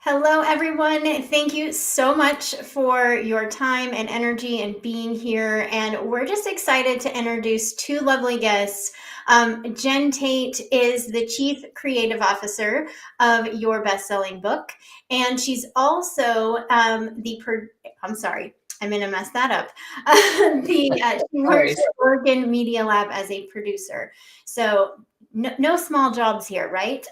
Hello, everyone. Thank you so much for your time and energy and being here. And we're just excited to introduce two lovely guests. Jen Tate is the Chief Creative Officer of Your Bestselling Book, and she's also I'm sorry, I'm going to mess that up. She No works worries. at Oregon Media Lab as a producer. So no small jobs here, right?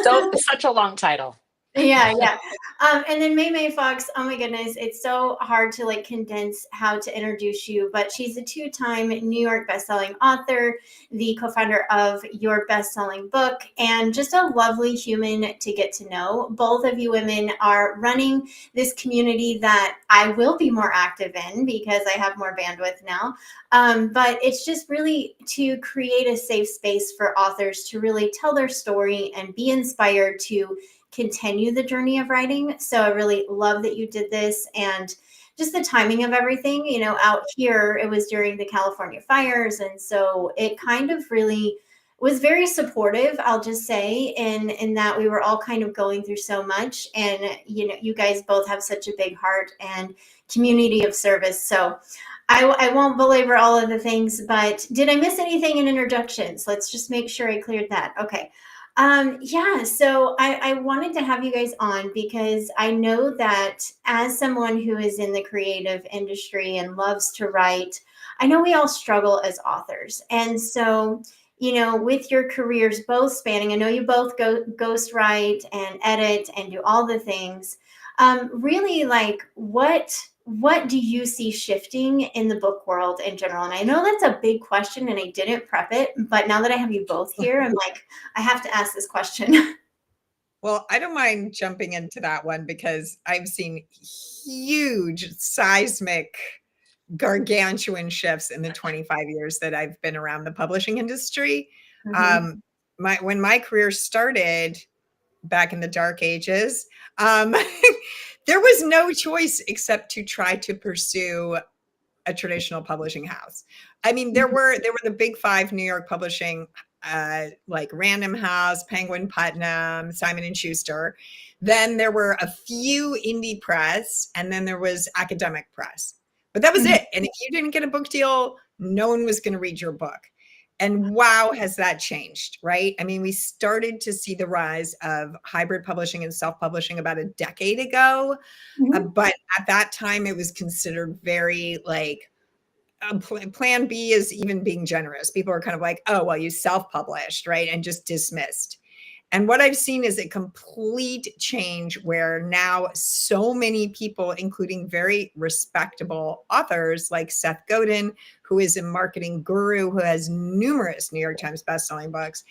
So such a long title. Yeah, yeah. And then MeiMei Fox, oh my goodness, it's so hard to like condense how to introduce you, but she's a two-time New York bestselling author, the co-founder of Your Bestselling Book, and just a lovely human to get to know. Both of you women are running this community that I will be more active in because I have more bandwidth now. But it's just really to create a safe space for authors to really tell their story and be inspired to continue the journey of writing. So I really love that you did this and just the timing of everything. Out here, it was during the California fires. And so it kind of really was very supportive, I'll just say, in that we were all kind of going through so much. And, you guys both have such a big heart and community of service. So I won't belabor all of the things, but did I miss anything in introductions? Let's just make sure I cleared that. Okay. Yeah, so I wanted to have you guys on because I know that as someone who is in the creative industry and loves to write, I know we all struggle as authors. And so, with your careers both spanning, I know you both go ghostwrite and edit and do all the things. Really, like what do you see shifting in the book world in general? And I know that's a big question and I didn't prep it, but now that I have you both here, I'm like, I have to ask this question. Well, I don't mind jumping into that one because I've seen huge seismic gargantuan shifts in the 25 years that I've been around the publishing industry. Mhm. When my career started back in the dark ages, there was no choice except to try to pursue a traditional publishing house. I mean, there were the big five New York publishing, like Random House, Penguin Putnam, Simon and Schuster. Then there were a few indie press, and then there was academic press. But that was Mhm. it. And if you didn't get a book deal, no one was going to read your book. And wow, has that changed, right? I mean, we started to see the rise of hybrid publishing and self-publishing about a decade ago. Mhm. But at that time, it was considered very like plan B is even being generous. People are kind of like, oh, well, you self-published, right? And just dismissed. And what I've seen is a complete change where now so many people, including very respectable authors like Seth Godin, who is a marketing guru who has numerous New York Times bestselling books,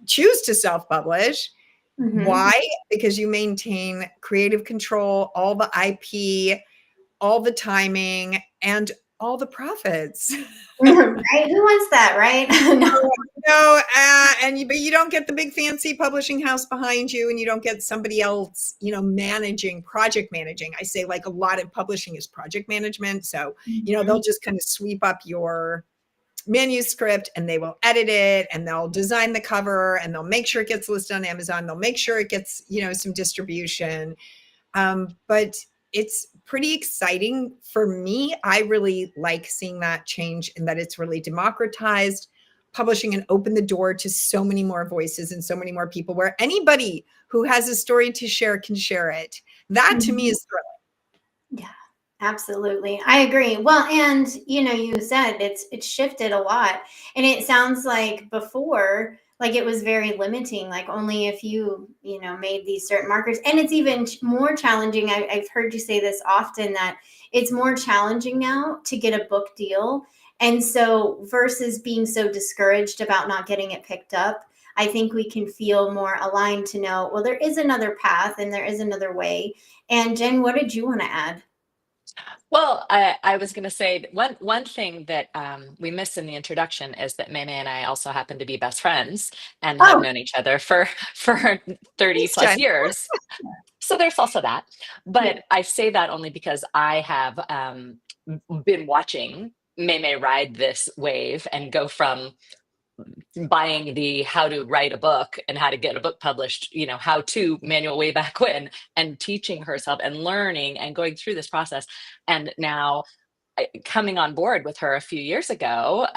choose to self-publish. Mhm. Why? Because you maintain creative control, all the IP, all the timing, and all the profits. Right? Who wants that, right? No. No, but you don't get the big fancy publishing house behind you, and you don't get somebody else, project managing. I say like a lot of publishing is project management. So, they'll Mhm. just kind of sweep up your manuscript and they will edit it and they'll design the cover and they'll make sure it gets listed on Amazon. They'll make sure it gets, some distribution. But it's pretty exciting for me. I really like seeing that change and that it's really democratized publishing and opened the door to so many more voices and so many more people where anybody who has a story to share can share it. That to me Mhm. is thrilling. Yeah, absolutely. I agree. Well, and you said it's shifted a lot. And it sounds like before, like it was very limiting, like only if you made these certain markers. And it's even more challenging. I've heard you say this often that it's more challenging now to get a book deal. And so versus being so discouraged about not getting it picked up, I think we can feel more aligned to know, well, there is another path and there is another way. And Jen, what did you want to add? Well, I was going to say that one thing that we missed in the introduction is that MeiMei and I also happen to be best friends and have Oh, known each other for 30 Thanks, plus Jen. years. So there's also that. yeah. But I say that only because I have been watching MeiMei ride this wave and go from buying the how to write a book and how to get a book published, how to manual way back when, and teaching herself and learning and going through this process. And now coming on board with her a few years ago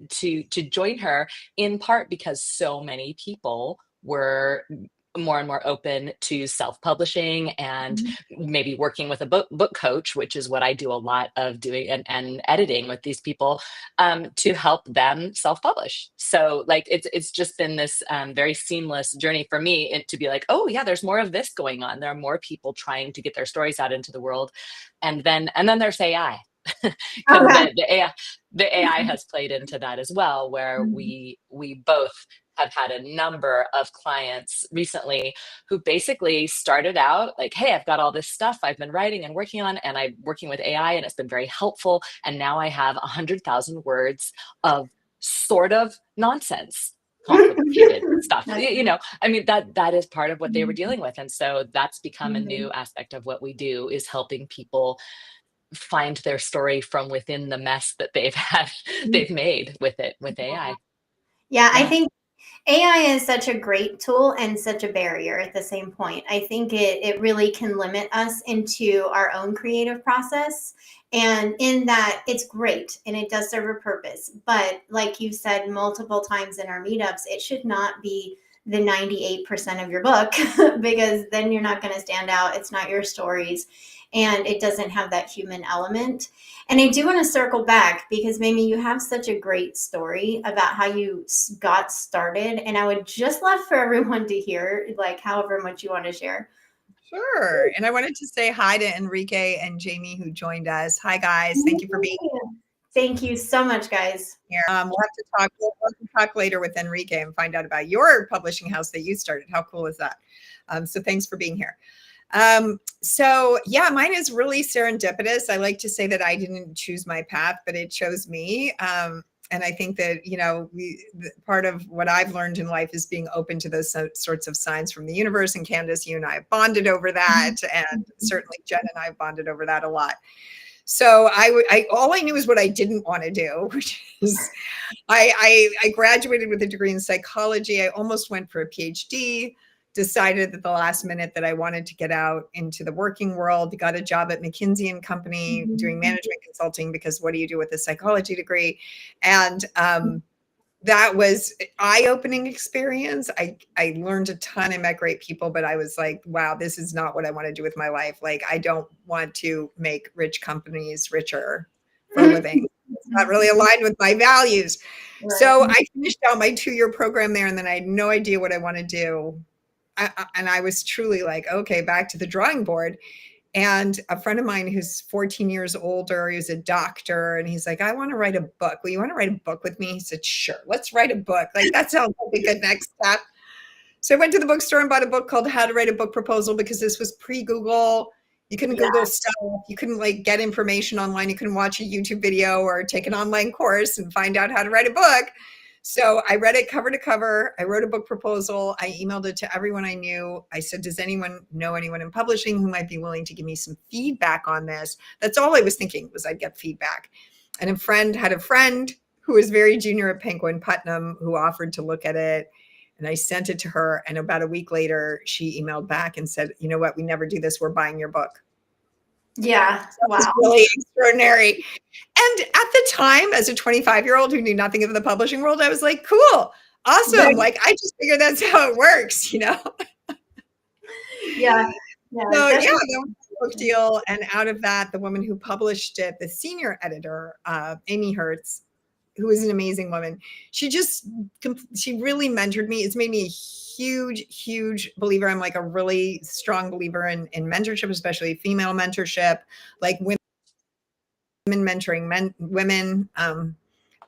to join her, in part because so many people were more and more open to self-publishing and maybe working with a book coach, which is what I do a lot of doing, and editing with these people to help them self-publish. So like it's just been this very seamless journey for me to be like, oh yeah, there's more of this going on. There are more people trying to get their stories out into the world. And then there's AI. Because the AI has played into that as well, where we both have had a number of clients recently who basically started out like, hey, I've got all this stuff I've been writing and working on, and I'm working with AI, and it's been very helpful. And now I have 100,000 words of sort of nonsense, complicated stuff. I mean, that is part of what they were dealing with. And so that's become a new aspect of what we do, is helping people find their story from within the mess that they've made with AI. Yeah, I think AI is such a great tool and such a barrier at the same point. I think it really can limit us into our own creative process. And in that, it's great and it does serve a purpose. But like you said multiple times in our meetups, it should not be the 98% of your book, because then you're not going to stand out. It's not your stories, and it doesn't have that human element. And I do want to circle back, because MeiMei, you have such a great story about how you got started. And I would just love for everyone to hear, like, however much you want to share. Sure. And I wanted to say hi to Enrique and Jamie, who joined us. Hi, guys. Thank you for being here. Thank you so much, guys. We'll have to talk later with Enrique and find out about your publishing house that you started. How cool is that? So thanks for being here. So yeah, mine is really serendipitous. I like to say that I didn't choose my path, but it chose me. And I think that, part of what I've learned in life is being open to those sorts of signs from the universe. And Candace, you and I have bonded over that. And certainly Jen and I have bonded over that a lot. So all I knew is what I didn't want to do, which is I graduated with a degree in psychology. I almost went for a PhD, decided at the last minute that I wanted to get out into the working world, got a job at McKinsey & Company doing management consulting, because what do you do with a psychology degree? And that was an eye-opening experience. I learned a ton. I met great people, but I was like, wow, this is not what I want to do with my life. Like, I don't want to make rich companies richer for a living. It's not really aligned with my values. Right. So I finished out my 2-year program there, and then I had no idea what I want to do. And I was truly like, okay, back to the drawing board. And a friend of mine who's 14 years older, he was a doctor, and he's like, I want to write a book. Well, you want to write a book with me? He said, sure, let's write a book. Like, that sounds like a good next step. So I went to the bookstore and bought a book called How to Write a Book Proposal, because this was pre-Google. You couldn't Google stuff. You couldn't get information online. You couldn't watch a YouTube video or take an online course and find out how to write a book. So I read it cover to cover. I wrote a book proposal. I emailed it to everyone I knew. I said, does anyone know anyone in publishing who might be willing to give me some feedback on this? That's all I was thinking, was I'd get feedback. And a friend had a friend who was very junior at Penguin Putnam who offered to look at it. And I sent it to her. And about a week later, she emailed back and said, you know what? We never do this. We're buying your book. Yeah. So wow. Really extraordinary. And at the time, as a 25-year-old who knew nothing of the publishing world, I was like, cool, awesome. Right. Like, I just figured that's how it works, Yeah. So yeah, that was a book deal. And out of that, the woman who published it, the senior editor, Amy Hertz, who is an amazing woman, she really mentored me. It's made me a huge believer. I'm like a really strong believer in mentorship, especially female mentorship, like women mentoring women. I'm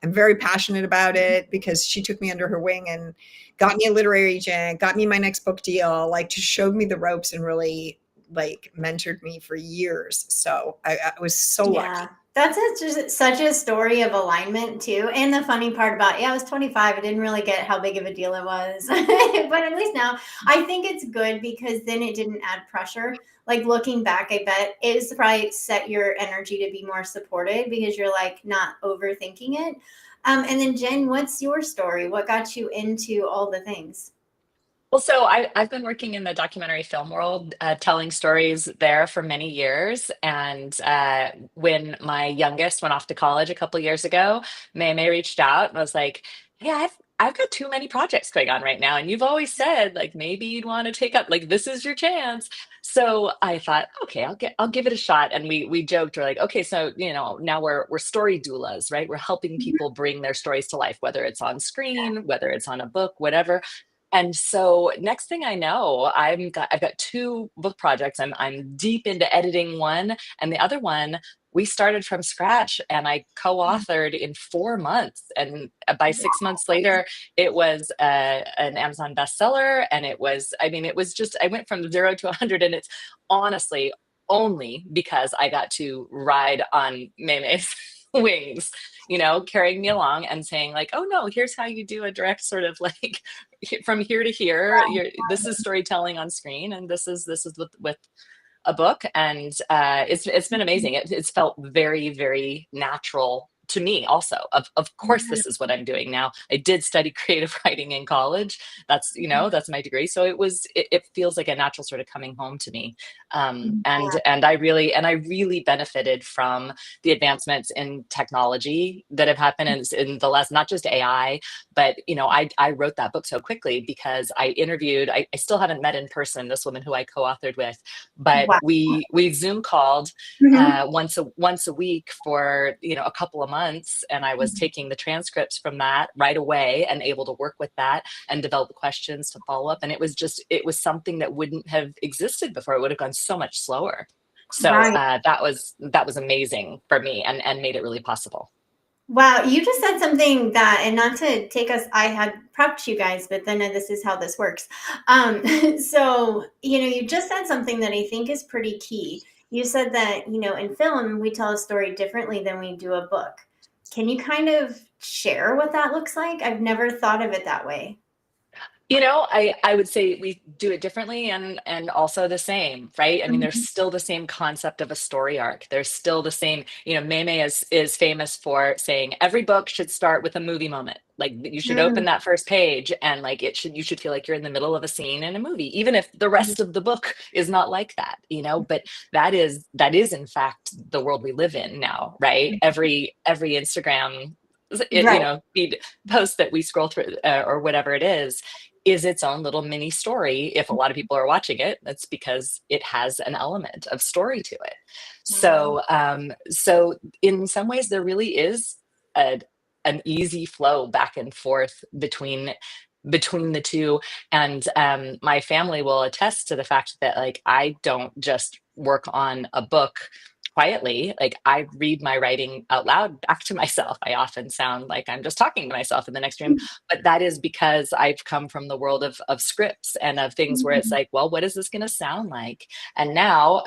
very passionate about it because she took me under her wing and got me a literary agent, got me my next book deal, just showed me the ropes and really mentored me for years. So I was so lucky. That's just such a story of alignment too. And the funny part about, I was 25. I didn't really get how big of a deal it was, but at least now I think it's good, because then it didn't add pressure. Like, looking back, I bet it's probably set your energy to be more supported, because you're not overthinking it. And then Jen, what's your story? What got you into all the things? Well, so I've been working in the documentary film world, telling stories there for many years. And when my youngest went off to college a couple years ago, MeiMei reached out and was like, "Hey, I've got too many projects going on right now, and you've always said like maybe you'd want to take up like this is your chance." So I thought, okay, I'll give it a shot. And we joked, we're like, okay, so now we're story doulas, right? We're helping people bring their stories to life, whether it's on screen, whether it's on a book, whatever. And so next thing I know, I've got two book projects. I'm deep into editing one, and the other one we started from scratch, and I co-authored in 4 months. And by 6 months later, it was an Amazon bestseller. And it was just, I went from 0 to 100, and it's honestly only because I got to ride on MeiMei's wings, carrying me along and saying like, oh no, here's how you do a direct sort of like from here to here. This is storytelling on screen, and this is with a book. And it's been amazing. It's felt very, very natural to me also. Of course, this is what I'm doing now. I did study creative writing in college. That's my degree. So it feels like a natural sort of coming home to me. And I really benefited from the advancements in technology that have happened in the last, not just AI, but I wrote that book so quickly because I interviewed, I still haven't met in person this woman who I co-authored with, but Wow. we Zoom called Mhm. once a week for a couple of months, and I was taking the transcripts from that right away and able to work with that and develop questions to follow up. And it was something that wouldn't have existed before. It would have gone so much slower. So Right. that was amazing for me, and made it really possible. Wow, you just said something that, and not to take us, I had prepped you guys, but then this is how this works. So, you just said something that I think is pretty key. You said that, in film, we tell a story differently than we do a book. Can you kind of share what that looks like? I've never thought of it that way. I would say we do it differently and also the same, right? I mean, there's Mhm. still the same concept of a story arc. There's still the same, MeiMei is famous for saying every book should start with a movie moment. Like you should open that first page and like you should feel like you're in the middle of a scene in a movie, even if the rest of the book is not like that. But that is in fact the world we live in now, right? Every Instagram Right. feed post that we scroll through, or whatever it is its own little mini story. If a lot of people are watching it, that's because it has an element of story to it. Wow. So in some ways, there really is a, an easy flow back and forth between the two. And my family will attest to the fact that like I don't just work on a book quietly. Like I read my writing out loud back to myself. I often sound like I'm just talking to myself in the next room, but that is because I've come from the world of scripts and of things where it's Mhm. like, well, what is this going to sound like? And now,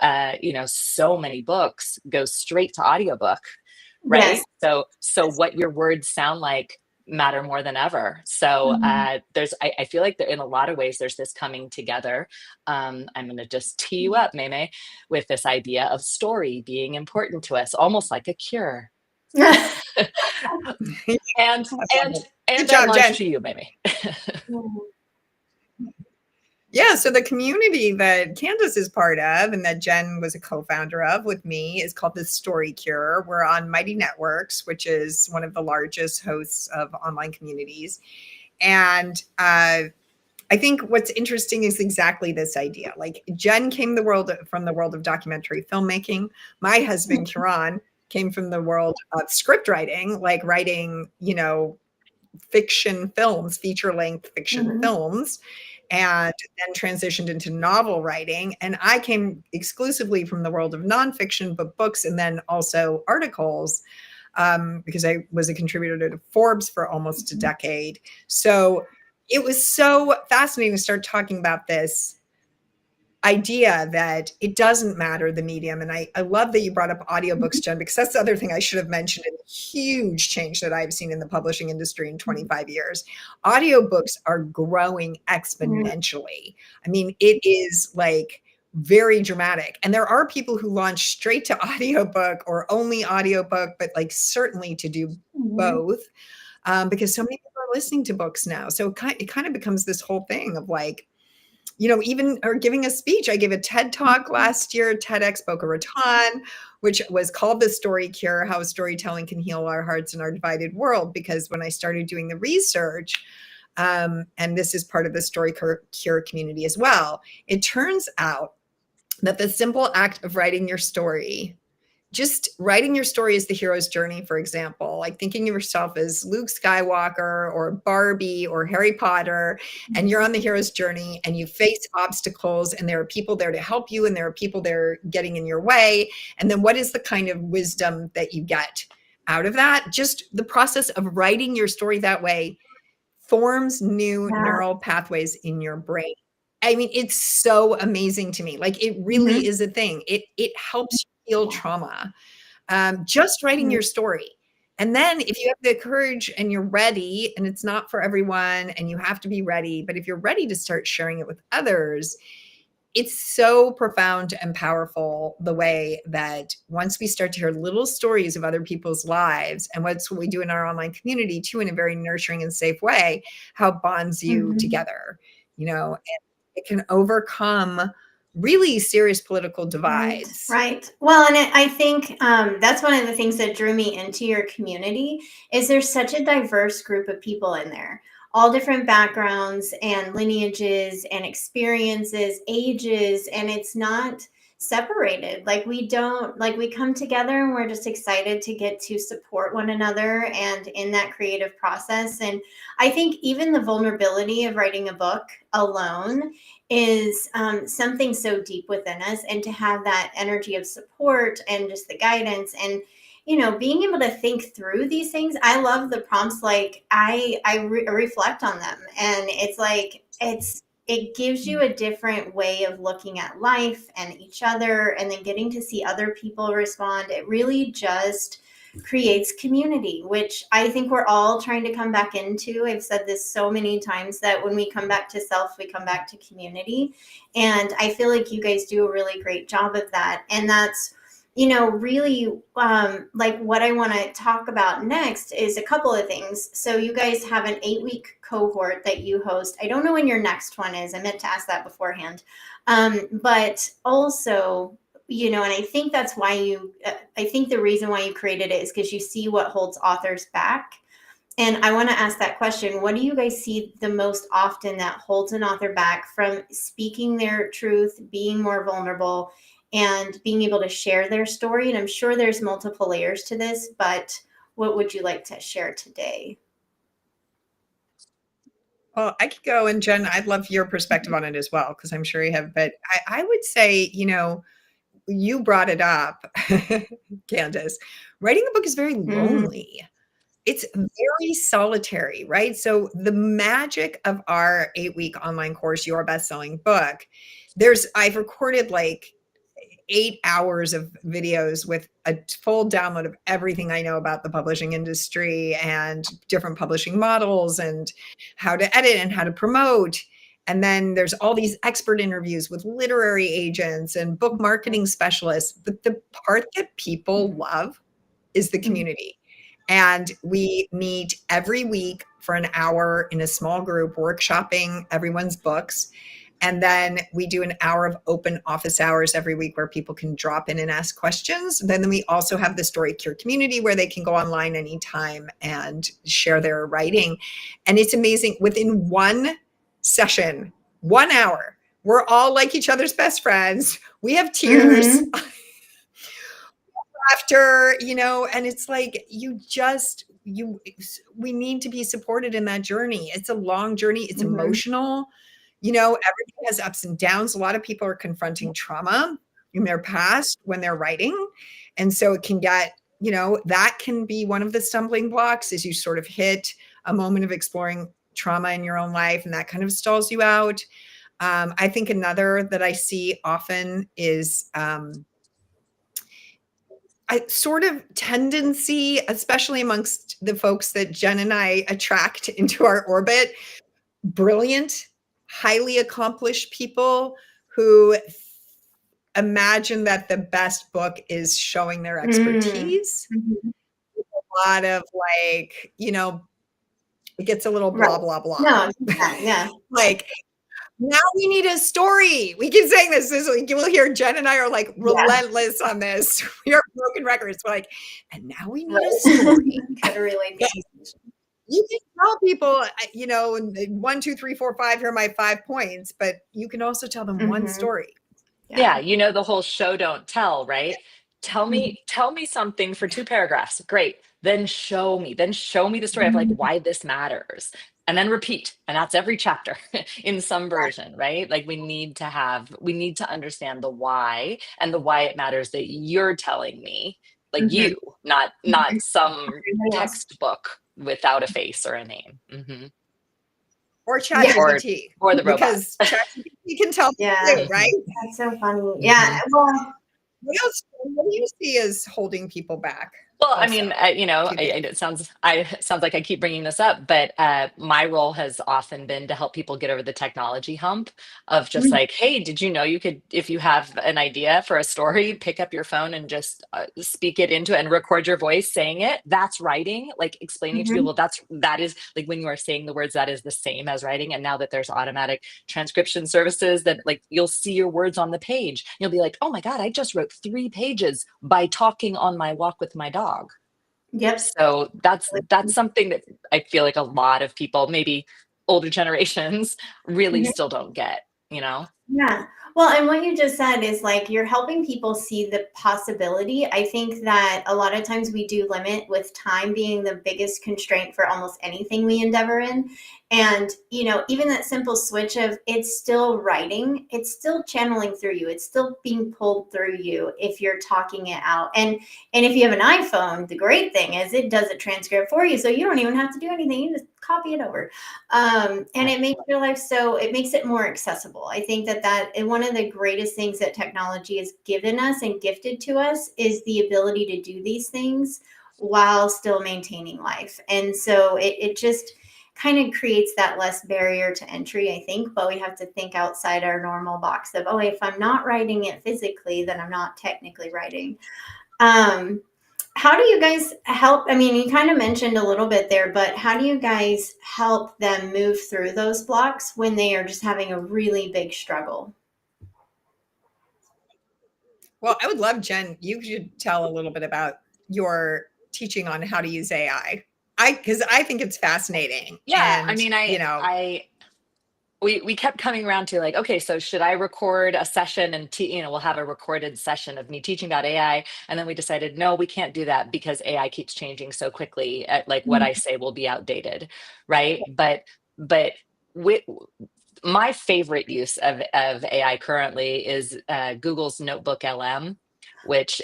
so many books go straight to audiobook, Yes. right? So what your words sound like matter more than ever. So Mhm. I feel like there, in a lot of ways, there's this coming together. I'm going to just tee you up, Maymay, with this idea of story being important to us, almost like a cure. and I love and it. Good and at job, launch Jen. to you, Maymay. Yeah, so the community that Candace is part of and that Jen was a co-founder of with me is called the Story Cure. We're on Mighty Networks, which is one of the largest hosts of online communities. And I think what's interesting is exactly this idea. Like Jen came from the world of documentary filmmaking. My husband, Kiran, came from the world of script writing, like writing, fiction films, feature length fiction Mhm. films, and then transitioned into novel writing. And I came exclusively from the world of nonfiction, but books and then also articles, because I was a contributor to Forbes for almost a decade. So it was so fascinating to start talking about this idea that it doesn't matter the medium. And I love that you brought up audiobooks, Jen, because that's the other thing I should have mentioned, a huge change that I've seen in the publishing industry in 25 years. Audiobooks are growing Mhm. exponentially. I mean, it is like very dramatic. And there are people who launch straight to audiobook or only audiobook, but like certainly to do Mhm. both. because so many people are listening to books now. So it kind of becomes this whole thing of like, even or giving a speech. I gave a TED Talk last year, TEDx Boca Raton, which was called The Story Cure, How Storytelling Can Heal Our Hearts in Our Divided World. Because when I started doing the research, and this is part of the Story Cure community as well, it turns out that the simple act of writing your story, just writing your story as the hero's journey, for example, like thinking of yourself as Luke Skywalker or Barbie or Harry Potter, and you're on the hero's journey and you face obstacles and there are people there to help you and there are people there getting in your way. And then what is the kind of wisdom that you get out of that? Just the process of writing your story that way forms new neural pathways in your brain. I mean, it's so amazing to me. Like, it really is a thing. It helps you heal trauma. Just writing your story. And then if you have the courage and you're ready, and it's not for everyone and you have to be ready, but if you're ready to start sharing it with others, it's so profound and powerful the way that once we start to hear little stories of other people's lives, and what's what we do in our online community too, in a very nurturing and safe way, how it bonds you together, and it can overcome really serious political divides. Right. Well, and I think that's one of the things that drew me into your community is there's such a diverse group of people in there, all different backgrounds and lineages and experiences, ages, and it's not separated. Like we come together and we're just excited to get to support one another and in that creative process. And I think even the vulnerability of writing a book alone is something so deep within us, and to have that energy of support and just the guidance and being able to think through these things. I love the prompts. Like I reflect on them, and it's like it gives you a different way of looking at life and each other, and then getting to see other people respond. It really just creates community, which I think we're all trying to come back into. I've said this so many times that when we come back to self, we come back to community. And I feel like you guys do a really great job of that. And that's, really like what I want to talk about next is a couple of things. So you guys have an 8-week cohort that you host. I don't know when your next one is. I meant to ask that beforehand. But also, and I think that's why I think the reason why you created it is because you see what holds authors back. And I want to ask that question. What do you guys see the most often that holds an author back from speaking their truth, being more vulnerable, and being able to share their story? And I'm sure there's multiple layers to this, but what would you like to share today? Well, I could go, and Jen, I'd love your perspective on it as well, because I'm sure you have. But I would say, you brought it up, Candace. Writing a book is very lonely. It's very solitary, right? So the magic of our 8-week online course, Your Bestselling Book, I've recorded like 8 hours of videos with a full download of everything I know about the publishing industry and different publishing models and how to edit and how to promote. And then there's all these expert interviews with literary agents and book marketing specialists. But the part that people love is the community. And we meet every week for an hour in a small group, workshopping everyone's books. And then we do an hour of open office hours every week where people can drop in and ask questions. Then we also have the Story Cure community where they can go online anytime and share their writing. And it's amazing. Within one session, 1 hour, we're all like each other's best friends. We have tears. After, and it's like, we need to be supported in that journey. It's a long journey. It's emotional. Everything has ups and downs. A lot of people are confronting trauma in their past when they're writing. And so it can get, that can be one of the stumbling blocks as you sort of hit a moment of exploring trauma in your own life, and that kind of stalls you out. I think another that I see often is a sort of tendency, especially amongst the folks that Jen and I attract into our orbit, brilliant, highly accomplished people who imagine that the best book is showing their expertise. A lot of like, It gets a little Right. blah, blah, blah. No, yeah. Like, now we need a story. We keep saying this. You will hear Jen and I are like relentless on this. We are broken records. We're like, and now we need a story. Gotta relate. Yes. You can tell people, you know, 1, 2, 3, 4, 5, here are my 5 points, but you can also tell them one story. Yeah, you know, the whole show don't tell, right? Tell me something for 2 paragraphs. Great. Then show me the story of like why this matters. And then repeat. And that's every chapter in some version, right? Like we need to understand the why and the why it matters that you're telling me, like you, not some textbook without a face or a name. Or ChatGPT. Or the robot. Because ChatGPT can tell you too, right? That's so funny. Yeah. Well, what do you see as holding people back? Well, also, I mean, you know, it sounds like I keep bringing this up, but my role has often been to help people get over the technology hump of just like, hey, did you know you could, if you have an idea for a story, pick up your phone and just speak it into it and record your voice saying it. That's writing, like explaining to people that is like when you are saying the words, that is the same as writing. And now that there's automatic transcription services that like you'll see your words on the page, you'll be like, oh my God, I just wrote 3 pages by talking on my walk with my dog. Yep. So that's something that I feel like a lot of people, maybe older generations, really still don't get, you know? Yeah. Well, and what you just said is like you're helping people see the possibility. I think that a lot of times we do limit with time being the biggest constraint for almost anything we endeavor in. And, you know, even that simple switch of it's still writing, it's still channeling through you. It's still being pulled through you if you're talking it out. And if you have an iPhone, the great thing is it does a transcript for you. So you don't even have to do anything. You just copy it over. And it makes your life it makes it more accessible. I think that one of the greatest things that technology has given us and gifted to us is the ability to do these things while still maintaining life. And so it just kind of creates that less barrier to entry, I think, but we have to think outside our normal box of, oh, if I'm not writing it physically, then I'm not technically writing. How do you guys help? I mean, you kind of mentioned a little bit there, but how do you guys help them move through those blocks when they are just having a really big struggle? Well, I would love, Jen, you should tell a little bit about your teaching on how to use AI. Because I think it's fascinating. Yeah, And, I mean, you know, we kept coming around to like, okay, so should I record a session and we'll have a recorded session of me teaching about AI, and then we decided no, we can't do that because AI keeps changing so quickly. Like what I say will be outdated, right? But with my favorite use of AI currently is Google's Notebook LM, which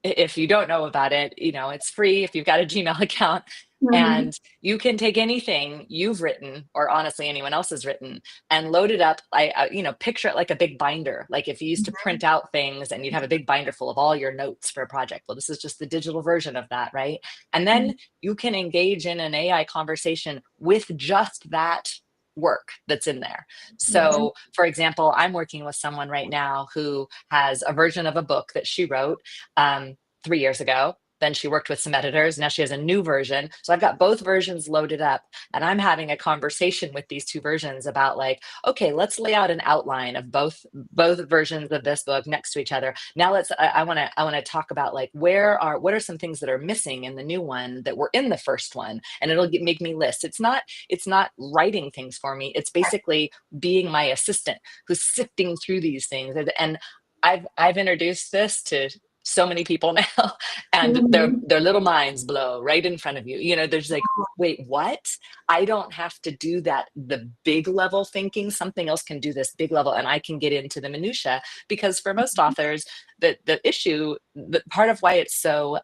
if you don't know about it, you know, it's free if you've got a Gmail account. And you can take anything you've written, or honestly anyone else has written, and load it up. Picture it like a big binder. Like if you used to print out things and you'd have a big binder full of all your notes for a project. Well, this is just the digital version of that, right? And then you can engage in an AI conversation with just that work that's in there. So, for example, I'm working with someone right now who has a version of a book that she wrote 3 years ago. Then she worked with some editors. Now she has a new version. So I've got both versions loaded up, and I'm having a conversation with these 2 versions about like, okay, let's lay out an outline of both versions of this book next to each other. Now I want to talk about like what are some things that are missing in the new one that were in the first one, and it'll make me list. It's not writing things for me. It's basically being my assistant who's sifting through these things. And I've introduced this to so many people now, and their little minds blow right in front of you. You know, there's like, wait, what? I don't have to do that, the big level thinking. Something else can do this big level, and I can get into the minutia. Because for most authors, the issue, the part of why it's so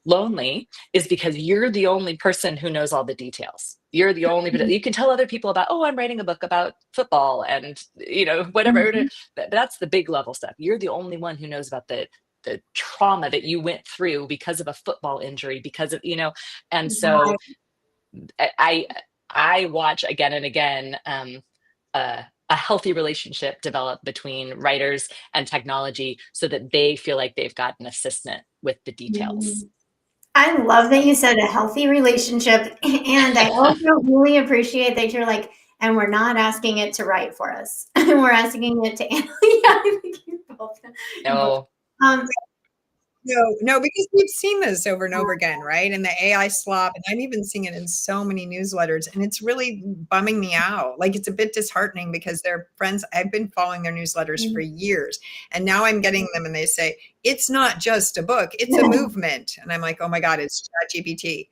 lonely is because you're the only person who knows all the details. You're the only, you can tell other people about, oh, I'm writing a book about football and, you know, whatever. That's the big level stuff. You're the only one who knows about the trauma that you went through because of a football injury, because of, you know, and so I watch again and again a healthy relationship develop between writers and technology so that they feel like they've got an assistant with the details. I love that you said a healthy relationship. And I also really appreciate that you're like, and we're not asking it to write for us. We're asking it to analyze. Yeah, I think you both. No. No, because we've seen this over and over again, right? And the AI slop, and I'm even seeing it in so many newsletters, and it's really bumming me out. Like, it's a bit disheartening because they're friends. I've been following their newsletters for years, and now I'm getting them and they say, it's not just a book, it's a movement. And I'm like, oh my God, it's ChatGPT.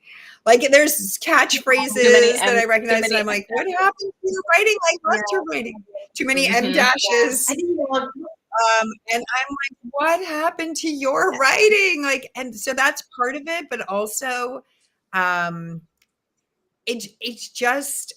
Like, there's catchphrases that I recognize, and I'm like, what happened to your writing? Like, what's your writing? Too many M dashes. I think you love And I'm like, what happened to your writing? Like, and so that's part of it, but also, it's just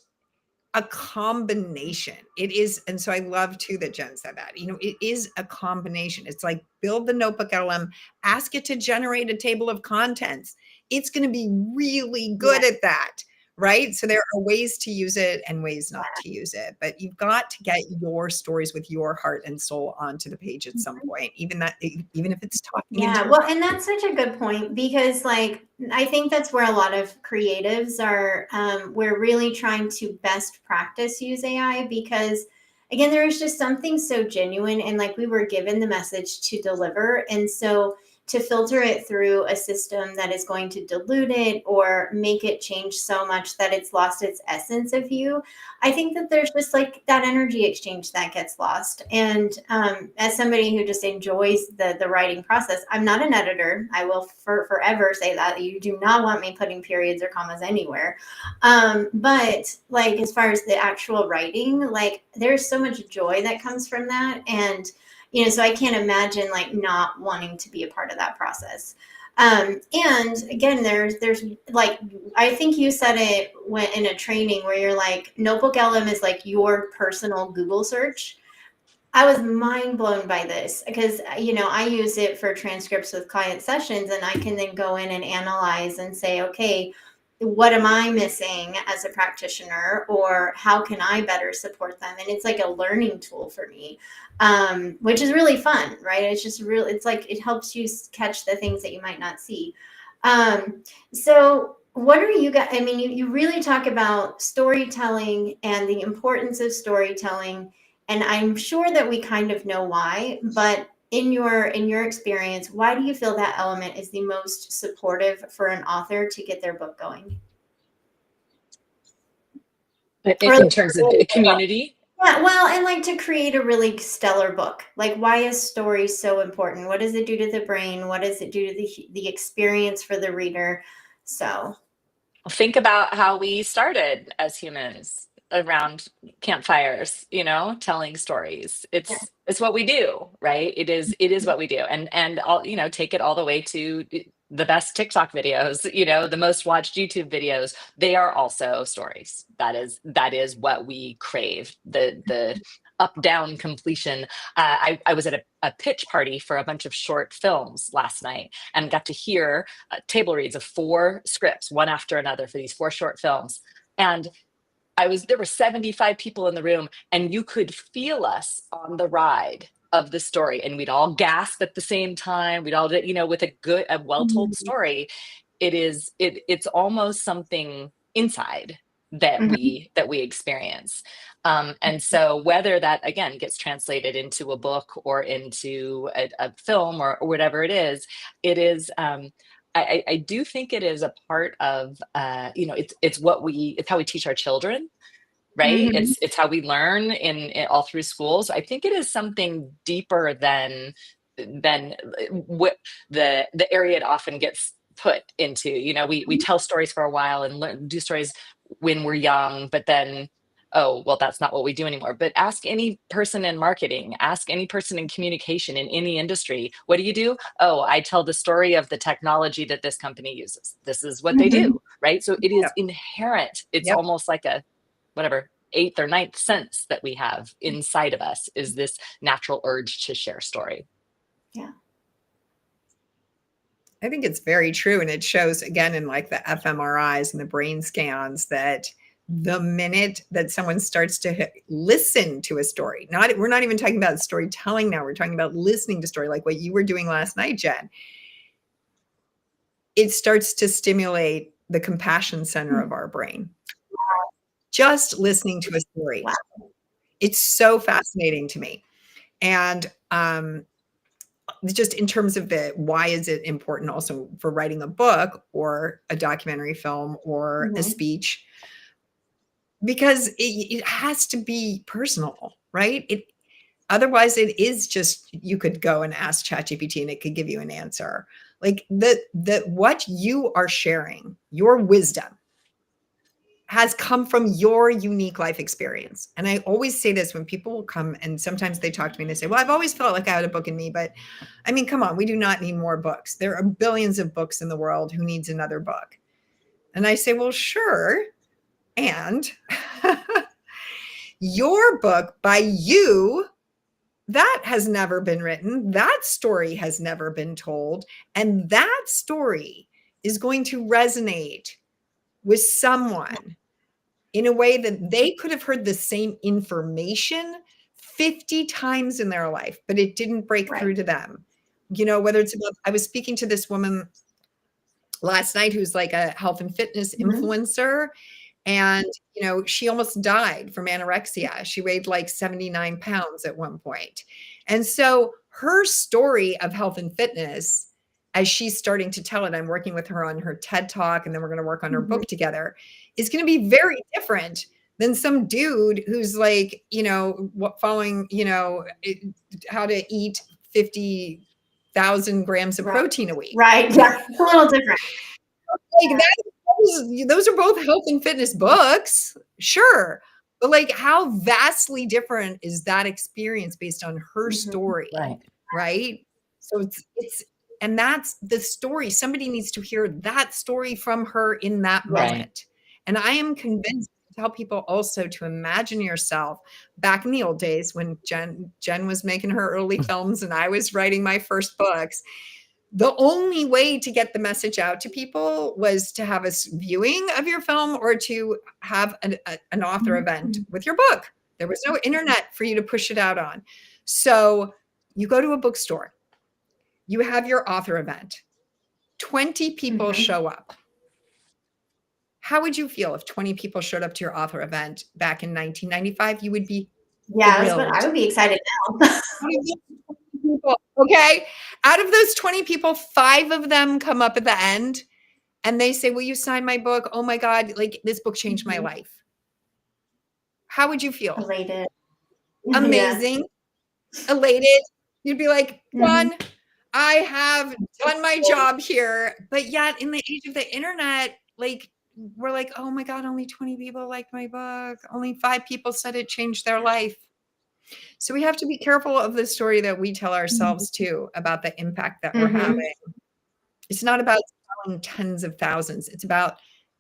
a combination. It is, and so I love too that Jen said that. It is a combination. It's like build the notebook LM, ask it to generate a table of contents. It's going to be really good at that. Right. So there are ways to use it and ways not to use it, but you've got to get your stories with your heart and soul onto the page at some point, even if it's talking. Yeah, well, and that's such a good point because, like, I think that's where a lot of creatives are. We're really trying to best practice use AI because, again, there is just something so genuine, and like we were given the message to deliver, and so to filter it through a system that is going to dilute it or make it change so much that it's lost its essence of you, I think that there's just like that energy exchange that gets lost. And as somebody who just enjoys the writing process, I'm not an editor. I will forever say that you do not want me putting periods or commas anywhere. But like, as far as the actual writing, like there's so much joy that comes from that. And so I can't imagine like not wanting to be a part of that process. And again, there's like, I think you said it when in a training where you're like, Notebook LM is like your personal Google search. I was mind blown by this because, I use it for transcripts with client sessions, and I can then go in and analyze and say, okay, what am I missing as a practitioner, or how can I better support them? And it's like a learning tool for me, which is really fun, right? It's just it's like, it helps you catch the things that you might not see. So what are you guys, I mean, you really talk about storytelling and the importance of storytelling. And I'm sure that we kind of know why, but in your experience, why do you feel that element is the most supportive for an author to get their book going? In terms of community? Yeah, well, and like to create a really stellar book. Like, why is story so important? What does it do to the brain? What does it do to the experience for the reader? So Think about how we started as humans around campfires, telling stories. It's what we do, right? It is what we do. And all, take it all the way to the best TikTok videos, the most watched YouTube videos. They are also stories. That is what we crave. The up down completion. I was at a pitch party for a bunch of short films last night and got to hear table reads of 4 scripts, one after another, for these 4 short films. And there were 75 people in the room, and you could feel us on the ride of the story, and we'd all gasp at the same time. We'd all, with a well-told story, it's almost something inside that we experience. And so whether that again gets translated into a book or into a film or whatever it is, I do think it is a part of it's how we teach our children, right? Mhm. It's how we learn in all through schools. I think it is something deeper than what the area it often gets put into. We tell stories for a while and do stories when we're young, but then, oh, well, that's not what we do anymore. But ask any person in marketing, ask any person in communication in any industry, what do you do? Oh, I tell the story of the technology that this company uses. This is what they do, right? So it is inherent. It's almost like a whatever 8th or 9th sense that we have inside of us, is this natural urge to share story. Yeah. I think it's very true. And it shows again in like the fMRIs and the brain scans that the minute that someone starts to listen to a story, we're not even talking about storytelling now, we're talking about listening to story, like what you were doing last night, Jen. it starts to stimulate the compassion center of our brain. Just listening to a story. Wow. It's so fascinating to me. And just in terms of why is it important also for writing a book or a documentary film or a speech? Because it has to be personal, right? Otherwise it is just, you could go and ask ChatGPT and it could give you an answer. Like what you are sharing, your wisdom, has come from your unique life experience. And I always say this when people will come, and sometimes they talk to me and they say, well, I've always felt like I had a book in me, but I mean, come on, we do not need more books. There are billions of books in the world. Who needs another book? And I say, well, sure. And your book by you, that has never been written. That story has never been told. And that story is going to resonate with someone in a way that they could have heard the same information 50 times in their life, but it didn't break through to them. You know, whether it's about, I was speaking to this woman last night who's like a health and fitness influencer. And, you know, she almost died from anorexia. She weighed like 79 pounds at one point. And so her story of health and fitness, as she's starting to tell it, I'm working with her on her TED Talk, and then we're going to work on her book together, is going to be very different than some dude who's like, you know, following, you know, how to eat 50,000 grams of protein a week. Right. Yeah. It's a little different. Like those are both health and fitness books, sure. But like, how vastly different is that experience based on her story? Right. So and that's the story. Somebody needs to hear that story from her in that moment. And I am convinced to tell people also to imagine yourself back in the old days when Jen was making her early films and I was writing my first books. The only way to get the message out to people was to have a viewing of your film or to have an author event with your book. There was no internet for you to push it out on. So you go to a bookstore, you have your author event, 20 people show up. How would you feel if 20 people showed up to your author event back in 1995? You would be thrilled. I would be excited now. People, okay, out of those 20 people, 5 of them come up at the end and they say, will you sign my book? Oh my God, like this book changed my life. How would you feel? Elated. Amazing. Elated. You'd be like, done. I have done my job here. But yet in the age of the internet, like we're like, oh my God, only 20 people liked my book. Only 5 people said it changed their life. So we have to be careful of the story that we tell ourselves too about the impact that we're having. It's not about selling tens of thousands. It's about,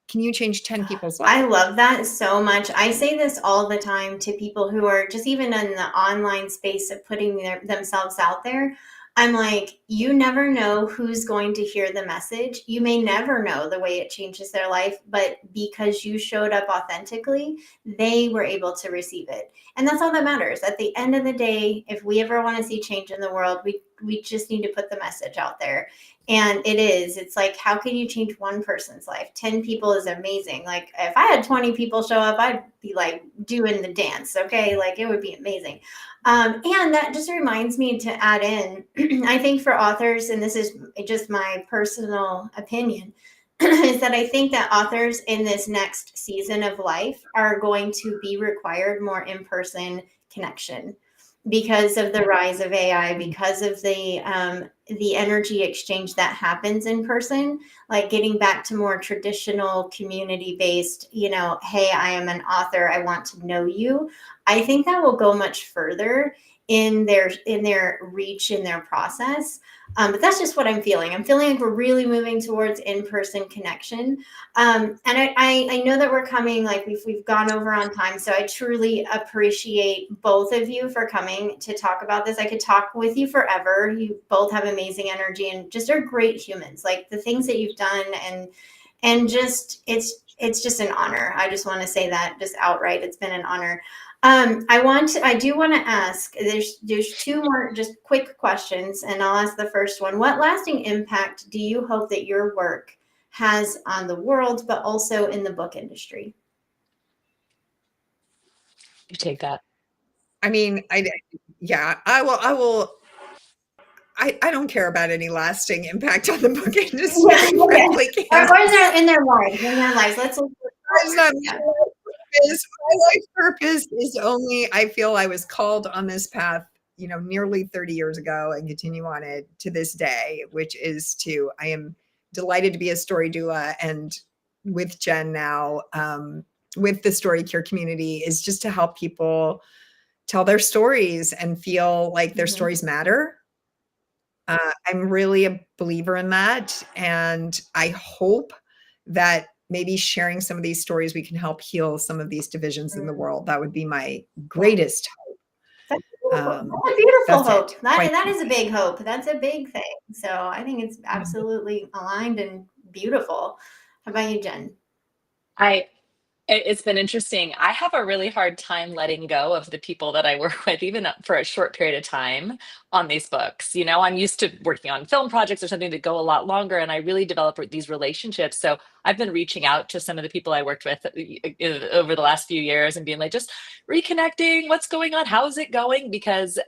can you change 10 people's lives? I love that so much. I say this all the time to people who are just even in the online space of putting themselves out there. I'm like, you never know who's going to hear the message. You may never know the way it changes their life, but because you showed up authentically, they were able to receive it. And that's all that matters. At the end of the day, if we ever want to see change in the world, we just need to put the message out there. And it's like, how can you change one person's life? 10 people is amazing. Like if I had 20 people show up, I'd be like doing the dance. Okay. Like it would be amazing. And that just reminds me to add in, I think for authors, and this is just my personal opinion, is that I think that authors in this next season of life are going to be required more in-person connection because of the rise of AI, because of the energy exchange that happens in person, like getting back to more traditional community-based, hey, I am an author, I want to know you. I think that will go much further in their reach, in their process. But that's just what I'm feeling. I'm feeling like we're really moving towards in-person connection. And I know that we're coming, like we've gone over on time. So I truly appreciate both of you for coming to talk about this. I could talk with you forever. You both have amazing energy and just are great humans. Like the things that you've done and just, it's just an honor. I just want to say that just outright, it's been an honor. I do want to ask, there's two more just quick questions, and I'll ask the first one. What lasting impact do you hope that your work has on the world, but also in the book industry? You take that. I mean, yeah, I will. I don't care about any lasting impact on the book industry, Yeah, okay. frankly, Or Candace. in their lives, Let's It's not yeah. my life purpose is only, I feel I was called on this path, nearly 30 years ago and continue on it to this day, which is I am delighted to be a story doula, and with Jen now, with the Story Cure community, is just to help people tell their stories and feel like their stories matter. I'm really a believer in that. And I hope that maybe sharing some of these stories, we can help heal some of these divisions in the world. That would be my greatest hope. That's a beautiful hope. It. That is a big hope. That's a big thing. So I think it's absolutely aligned and beautiful. How about you, Jen? It's been interesting. I have a really hard time letting go of the people that I work with, even for a short period of time on these books. I'm used to working on film projects or something that go a lot longer, and I really develop these relationships. So I've been reaching out to some of the people I worked with over the last few years and being like, just reconnecting. What's going on? How's it going? Because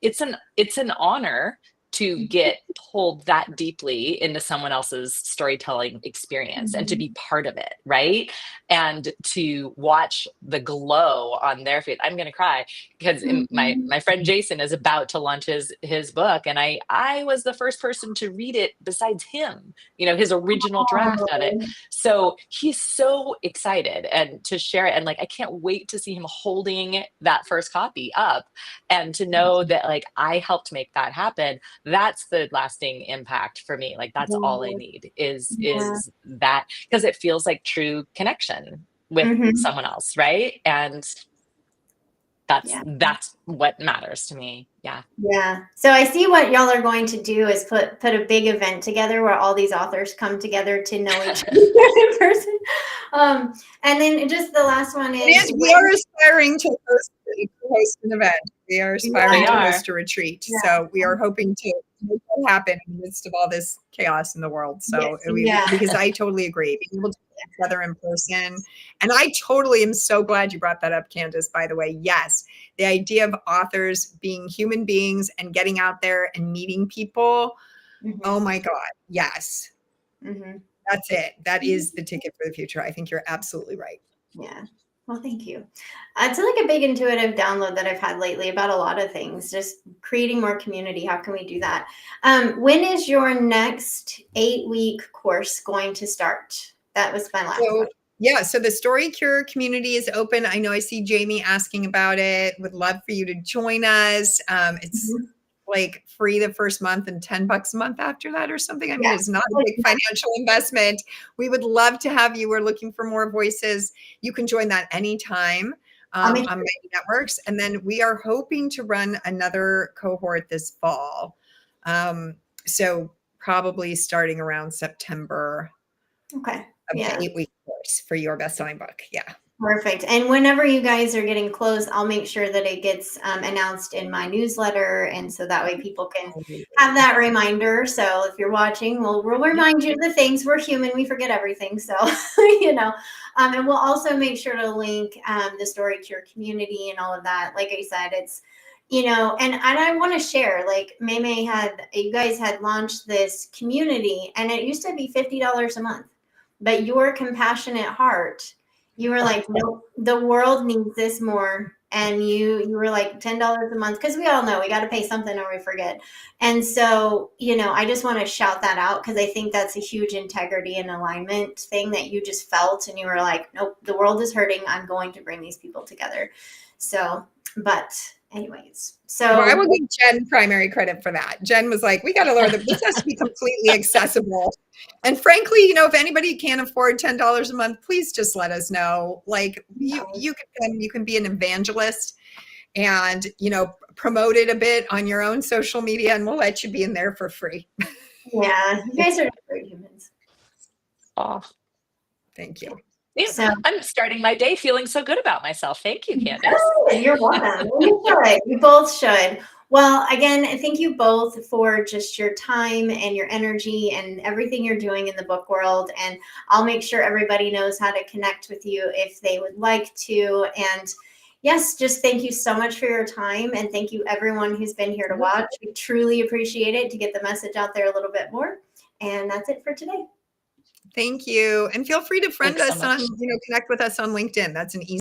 it's an honor to get pulled that deeply into someone else's storytelling experience and to be part of it, right? And to watch the glow on their face. I'm going to cry because my friend Jason is about to launch his book, and I was the first person to read it besides him, his original draft of it. So he's so excited and to share it, and like I can't wait to see him holding that first copy up and to know that like I helped make that happen. That's the lasting impact for me. Like that's all I need is that, because it feels like true connection with someone else, right? And that's what matters to me. Yeah. So I see what y'all are going to do is put a big event together where all these authors come together to know each other in person. And then just the last one is we are aspiring to host an event. We are aspiring to host a retreat. Yeah. So we are hoping to make that happen in the midst of all this chaos in the world. So because I totally agree, being able to get together in person. And I totally am so glad you brought that up, Candace, by the way. Yes, the idea of authors being human beings and getting out there and meeting people. Oh my God. Yes. That's it. That is the ticket for the future. I think you're absolutely right. Yeah. Well, thank you. It's like a big intuitive download that I've had lately about a lot of things, just creating more community. How can we do that? When is your next 8-week course going to start? That was my last one. Yeah, so the Story Cure community is open. I know I see Jamie asking about it. Would love for you to join us. It's like free the first month and $10 a month after that or something. I mean, it's not a big financial investment. We would love to have you. We're looking for more voices. You can join that anytime on my networks. And then we are hoping to run another cohort this fall. So probably starting around September. Okay. Of the 8-week course for Your Bestselling Book. Yeah. Perfect. And whenever you guys are getting close, I'll make sure that it gets announced in my newsletter. And so that way people can have that reminder. So if you're watching, we'll remind you of the things. We're human. We forget everything. So, and we'll also make sure to link the Story Cure community and all of that. Like I said, it's, and I want to share, like you guys had launched this community and it used to be $50 a month, but your compassionate heart, you were like, nope, the world needs this more. And you were like $10 a month, because we all know we got to pay something or we forget. And so, I just want to shout that out because I think that's a huge integrity and alignment thing that you just felt. And you were like, nope, the world is hurting. I'm going to bring these people together. So, but anyways, so I will give Jen primary credit for that. Jen was like, we got to learn that this has to be completely accessible. And frankly, if anybody can't afford $10 a month, please just let us know. Like you can be an evangelist and, promote it a bit on your own social media, and we'll let you be in there for free. Yeah, you guys are great humans. Oh, thank you. Yeah, So I'm starting my day feeling so good about myself. Thank you, Candace. good. You're welcome. You should. You both should. Well, again, thank you both for just your time and your energy and everything you're doing in the book world. And I'll make sure everybody knows how to connect with you if they would like to. And yes, just thank you so much for your time. And thank you, everyone who's been here to watch. We truly appreciate it to get the message out there a little bit more. And that's it for today. Thank you. And feel free to friend Thanks so us on, much. connect with us on LinkedIn. That's an easy